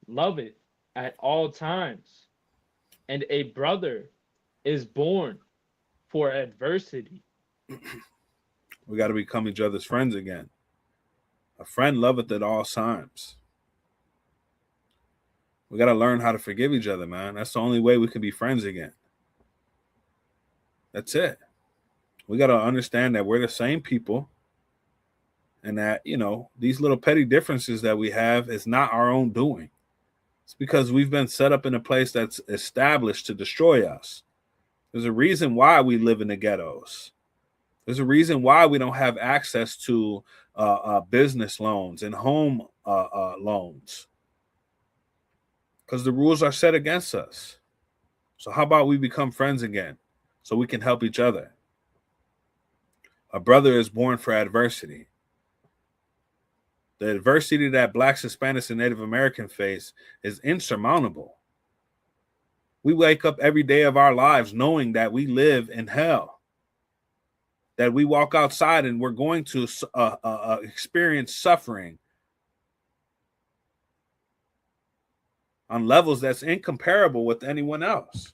loveth at all times, and a brother is born for adversity. We got to become each other's friends again. A friend loveth at all times. We got to learn how to forgive each other, man. That's the only way we can be friends again. That's it. We got to understand that we're the same people and that, these little petty differences that we have is not our own doing. It's because we've been set up in a place that's established to destroy us. There's a reason why we live in the ghettos. There's a reason why we don't have access to business loans and home loans. Because the rules are set against us. So how about we become friends again so we can help each other? A brother is born for adversity. The adversity that blacks, Hispanics, and Native Americans face is insurmountable. We wake up every day of our lives knowing that we live in hell, that we walk outside and we're going to experience suffering on levels that's incomparable with anyone else.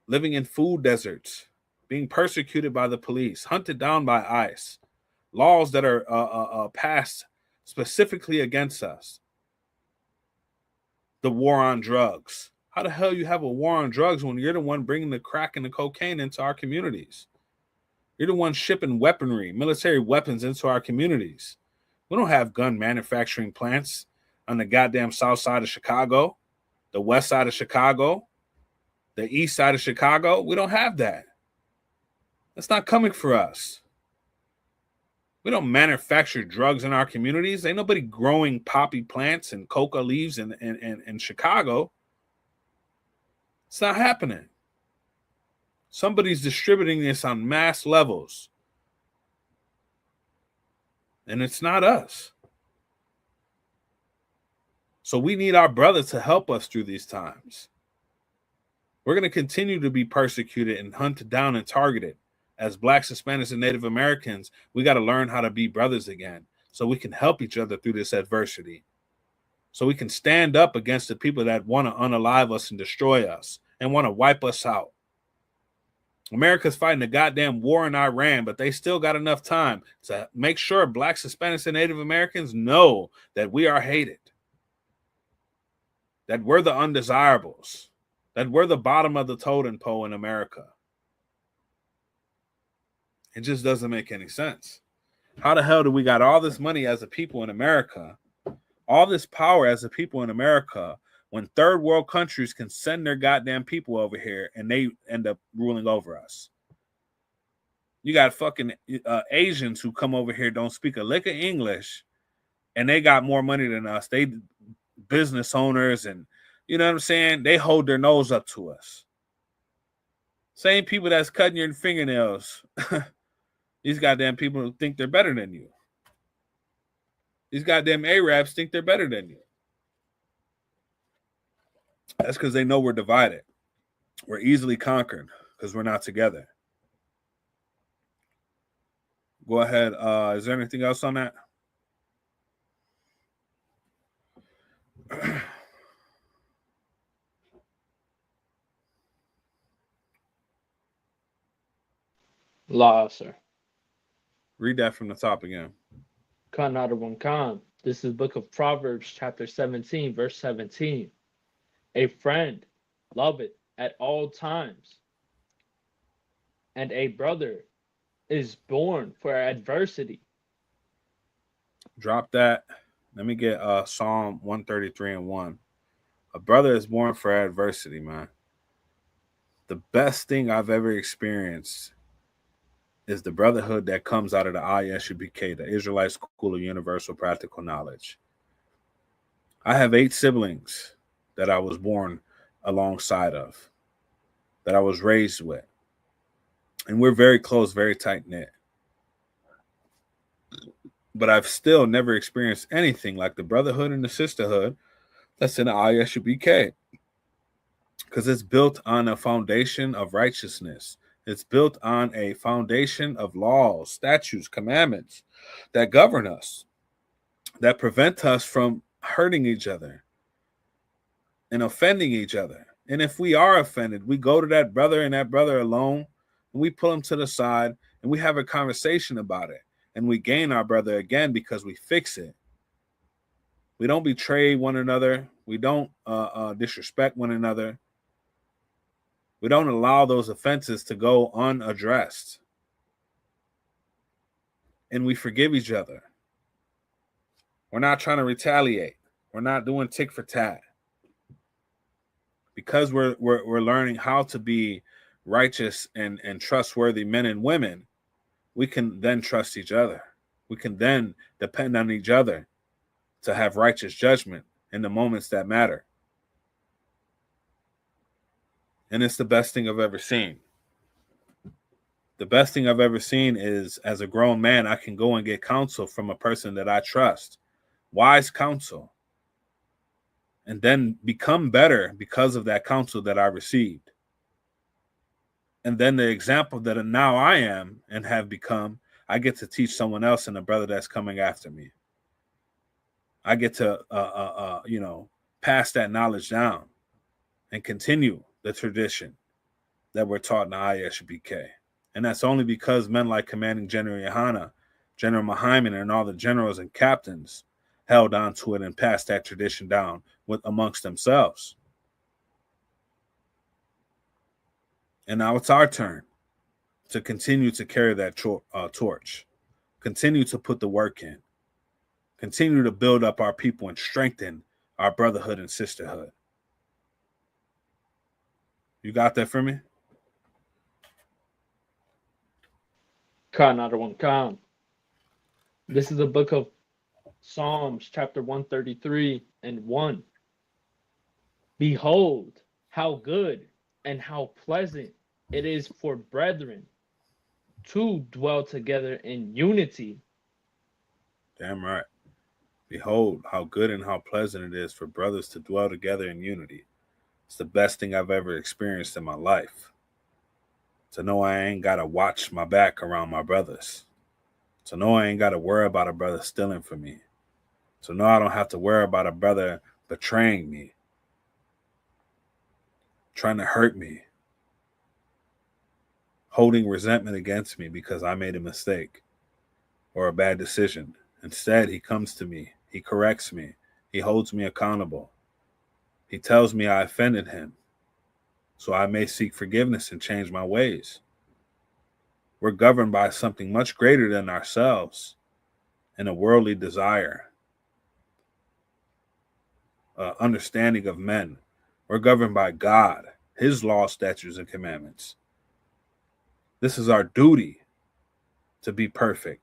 Living in food deserts, being persecuted by the police, hunted down by ICE, laws that are passed specifically against us. the war on drugs. How the hell you have a war on drugs when you're the one bringing the crack and the cocaine into our communities? You're the one shipping weaponry, military weapons into our communities. We don't have gun manufacturing plants on the goddamn south side of Chicago, the west side of Chicago, the east side of Chicago. We don't have that. That's not coming for us. We don't manufacture drugs in our communities. Ain't nobody growing poppy plants and coca leaves in Chicago. It's not happening. Somebody's distributing this on mass levels. And it's not us. So we need our brother to help us through these times. We're going to continue to be persecuted and hunted down and targeted. As Blacks, Hispanics, and Native Americans, we got to learn how to be brothers again so we can help each other through this adversity. So we can stand up against the people that want to unalive us and destroy us and want to wipe us out. America's fighting a goddamn war in Iran, but they still got enough time to make sure Blacks, Hispanics, and Native Americans know that we are hated, that we're the undesirables, that we're the bottom of the totem pole in America. It just doesn't make any sense. How the hell do we got all this money as a people in America, all this power as a people in America, when third world countries can send their goddamn people over here and they end up ruling over us? You got fucking Asians who come over here, don't speak a lick of English, and they got more money than us. They business owners, and you know what I'm saying? They hold their nose up to us. Same people that's cutting your fingernails. These goddamn people think they're better than you. These goddamn Arabs think they're better than you. That's because they know we're divided. We're easily conquered because we're not together. Go ahead. Is there anything else on that? Law, sir. Read that from the top again. Khan out of one Khan. This is Book of Proverbs, chapter 17, verse 17. A friend loveth at all times, and a brother is born for adversity. Drop that. Let me get Psalm 133:1. A brother is born for adversity, man. The best thing I've ever experienced is the brotherhood that comes out of the ISUPK, the Israelite School of Universal Practical Knowledge. I have 8 siblings that I was born alongside of, that I was raised with. And we're very close, very tight-knit. But I've still never experienced anything like the brotherhood and the sisterhood that's in the ISUPK. Because it's built on a foundation of righteousness. It's built on a foundation of laws, statutes, commandments that govern us, that prevent us from hurting each other and offending each other. And if we are offended, we go to that brother and that brother alone, and we pull him to the side, and we have a conversation about it. And we gain our brother again because we fix it. We don't betray one another. We don't disrespect one another. We don't allow those offenses to go unaddressed. And we forgive each other. We're not trying to retaliate. We're not doing tick for tat. Because we're learning how to be righteous and trustworthy men and women, we can then trust each other. We can then depend on each other to have righteous judgment in the moments that matter. And it's the best thing I've ever seen. The best thing I've ever seen is, as a grown man, I can go and get counsel from a person that I trust. Wise counsel. And then become better because of that counsel that I received. And then the example that now I am and have become, I get to teach someone else and a brother that's coming after me. I get to, pass that knowledge down and continue the tradition that we're taught in the ISUPK. And that's only because men like Commanding General Yohana, General Mahaiman, and all the generals and captains held on to it and passed that tradition down amongst themselves. And now it's our turn to continue to carry that torch, continue to put the work in, continue to build up our people and strengthen our brotherhood and sisterhood. You got that for me? Khan, another one, Khan. This is the book of Psalms, chapter 133 and 1. Behold, how good and how pleasant it is for brethren to dwell together in unity. Damn right. Behold, how good and how pleasant it is for brothers to dwell together in unity. It's the best thing I've ever experienced in my life. To know I ain't got to watch my back around my brothers. To know I ain't got to worry about a brother stealing from me. To know I don't have to worry about a brother betraying me, trying to hurt me, holding resentment against me because I made a mistake or a bad decision. Instead, he comes to me. He corrects me. He holds me accountable. He tells me I offended him, so I may seek forgiveness and change my ways. We're governed by something much greater than ourselves and a worldly desire, understanding of men. We're governed by God, his law, statutes, and commandments. This is our duty to be perfect,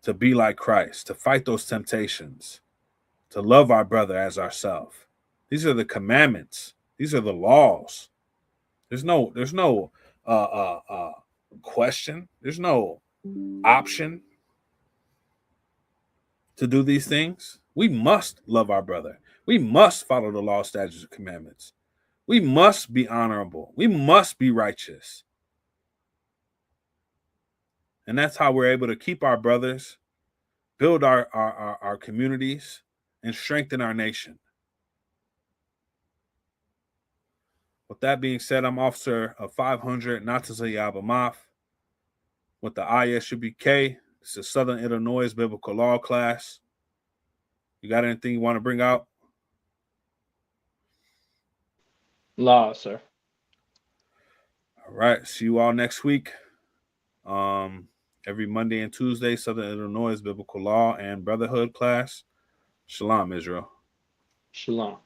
to be like Christ, to fight those temptations, to love our brother as ourselves. These are the commandments. These are the laws. There's no question. There's no option to do these things. We must love our brother. We must follow the law, statutes, and commandments. We must be honorable. We must be righteous. And that's how we're able to keep our brothers, build our communities, and strengthen our nation. With that being said, I'm Officer of 500, Nataza Yabamaf, with the ISUPK. This is Southern Illinois Biblical Law class. You got anything you want to bring out? Law, sir. All right. See you all next week. Every Monday and Tuesday, Southern Illinois Biblical Law and Brotherhood class. Shalom, Israel. Shalom.